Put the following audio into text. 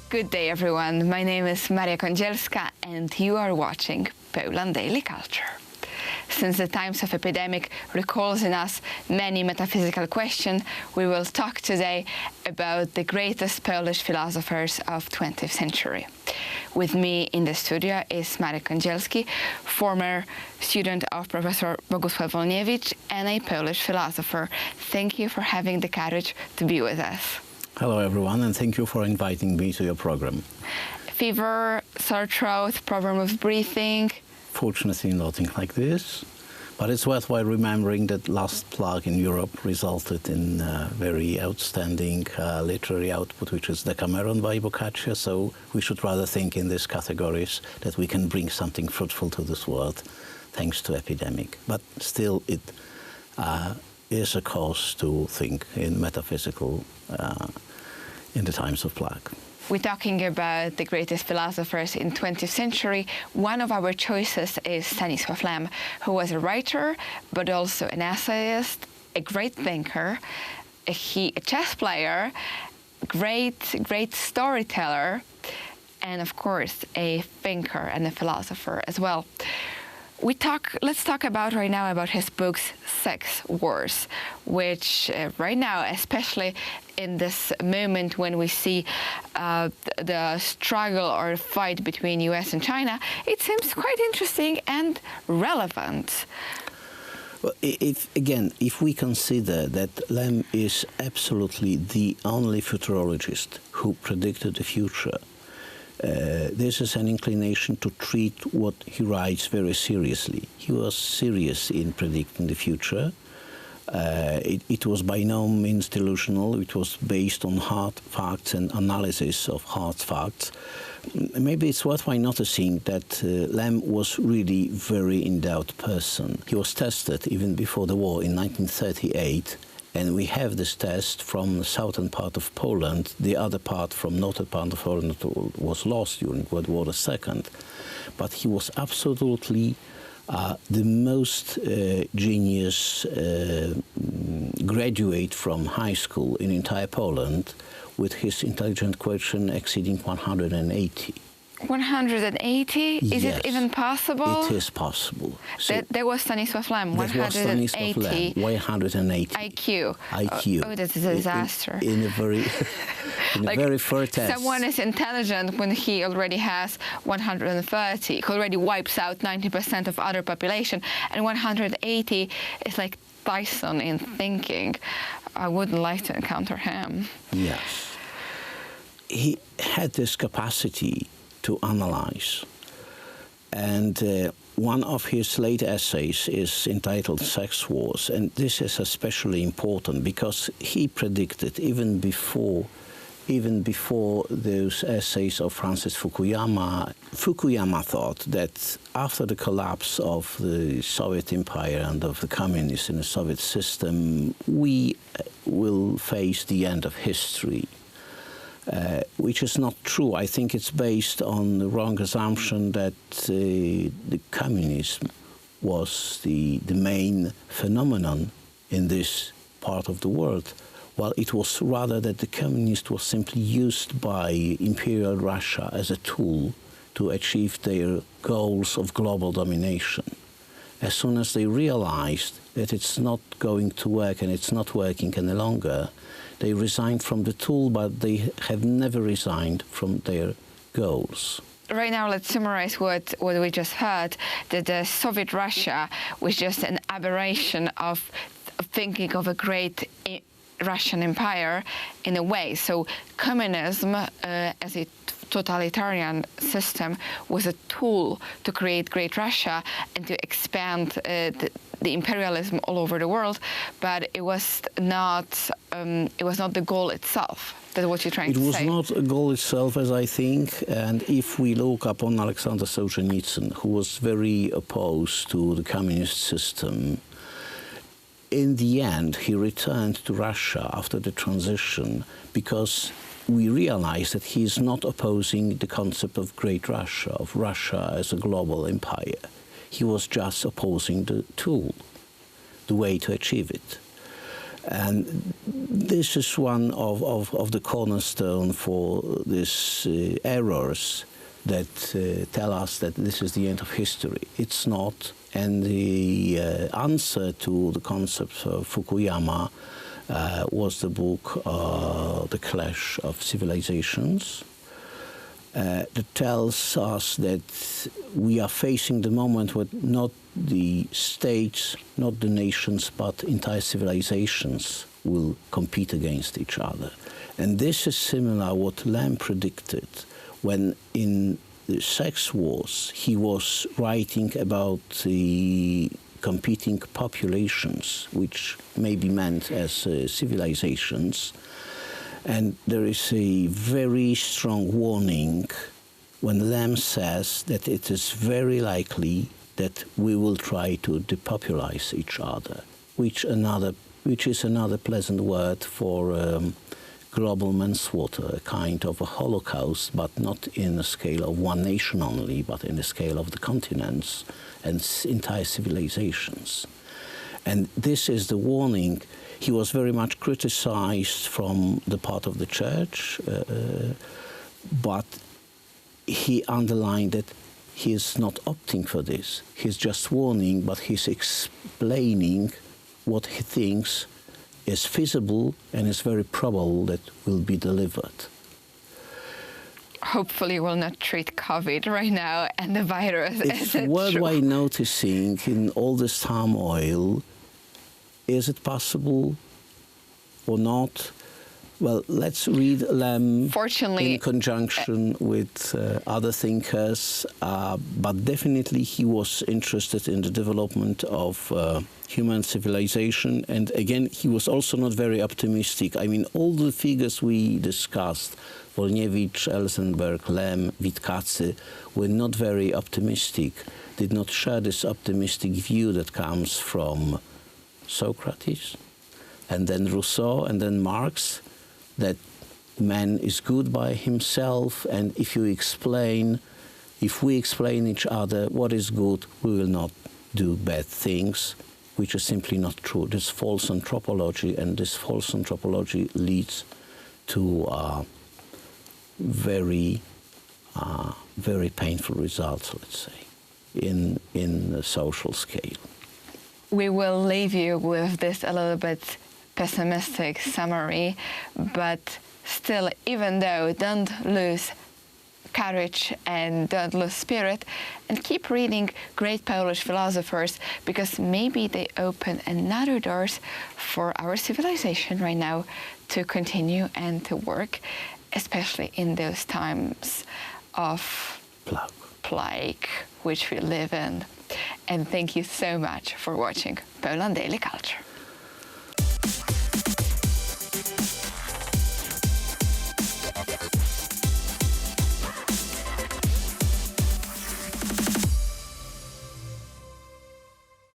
Good day, everyone. My name is Marek Kądzielska, and you are watching Poland Daily Culture. Since the times of epidemic recalls in us many metaphysical questions, we will talk today about the greatest Polish philosophers of 20th century. With me in the studio is Marek Kądzielski, former student of Professor Bogusław Wolniewicz and a Polish philosopher. Thank you for having the courage to be with us. Hello everyone, and thank you for inviting me to your program. Fever, sore throat, problem with breathing? Fortunately nothing like this, but it's worthwhile remembering that last plague in Europe resulted in a very outstanding literary output, which is Decameron by Boccaccio, so we should rather think in these categories that we can bring something fruitful to this world thanks to epidemic. But still it is a cause to think in metaphysical in the times of plague. We're talking about the greatest philosophers in 20th century. One of our choices is Stanisław Lem, who was a writer, but also an essayist, a great thinker, a chess player, great storyteller, and of course a thinker and a philosopher as well. Let's talk about right now about his books, Sex Wars, which right now, especially in this moment when we see the struggle or fight between US and China, it seems quite interesting and relevant. Well, if we consider that Lem is absolutely the only futurologist who predicted the future, this is an inclination to treat what he writes very seriously. He was serious in predicting the future. It was by no means delusional. It was based on hard facts and analysis of hard facts. Maybe it's worthwhile noticing that Lem was really very endowed person. He was tested even before the war in 1938. And we have this test from the southern part of Poland. The other part from northern part of Poland was lost during World War II. But he was absolutely the most genius graduate from high school in entire Poland, with his intelligent quotient exceeding 180. 180? Is Yes, it even possible? It is possible. So There was Stanisław Lem, 180. 180 IQ. IQ. Oh, that's a disaster. In a very, very fair test. Someone is intelligent when he already has 130. He already wipes out 90% of other population, and 180 is like Tyson in thinking. I wouldn't like to encounter him. Yes. He had this capacity to analyze. And one of his late essays is entitled Sex Wars, and this is especially important because he predicted even before those essays of Francis Fukuyama. Fukuyama thought that after the collapse of the Soviet Empire and of the communists in the Soviet system, we will face the end of history. Which is not true. I think it's based on the wrong assumption that the communism was the main phenomenon in this part of the world, while it was rather that the communist was simply used by Imperial Russia as a tool to achieve their goals of global domination. As soon as they realized that it's not going to work and it's not working any longer, they resigned from the tool, but they have never resigned from their goals. Right now, let's summarize what we just heard, that the Soviet Russia was just an aberration of thinking of a great Russian empire in a way. So communism as a totalitarian system was a tool to create great Russia and to expand the imperialism all over the world, but it was not the goal itself. That's what you're trying to say. It was not a goal itself, as I think, and if we look upon Alexander Solzhenitsyn, who was very opposed to the communist system, in the end he returned to Russia after the transition because we realized that he is not opposing the concept of Great Russia, of Russia as a global empire. He was just opposing the tool, the way to achieve it. And this is one of the cornerstone for these errors that tell us that this is the end of history. It's not. And the answer to the concept of Fukuyama was the book The Clash of Civilizations, that tells us that we are facing the moment when not the states, not the nations, but entire civilizations will compete against each other. And this is similar what Lem predicted when in the sex wars he was writing about the competing populations, which may be meant as civilizations. And there is a very strong warning when Lem says that it is very likely that we will try to depopularize each other, which is another pleasant word for global manslaughter, a kind of a holocaust, but not in the scale of one nation only, but in the scale of the continents and entire civilizations. And this is the warning. He was very much criticized from the part of the church, but he underlined that he is not opting for this. He's just warning, but he's explaining what he thinks is feasible and is very probable that will be delivered. Hopefully we'll not treat COVID right now and the virus It's as worldwide noticing in all this turmoil. Is it possible or not? Well, let's read Lem in conjunction with other thinkers, but definitely he was interested in the development of human civilization. And again, he was also not very optimistic. I mean, all the figures we discussed, Wolniewicz, Elsenberg, Lem, Witkacy, were not very optimistic, did not share this optimistic view that comes from Socrates, and then Rousseau, and then Marx, that man is good by himself, and if we explain each other what is good, we will not do bad things, which is simply not true. This false anthropology, and this false anthropology leads to very painful results, let's say, in the social scale. We will leave you with this a little bit pessimistic summary, but still, even though, don't lose courage and don't lose spirit, and keep reading great Polish philosophers, because maybe they open another doors for our civilization right now to continue and to work, especially in those times of plague which we live in. And thank you so much for watching Poland Daily Culture.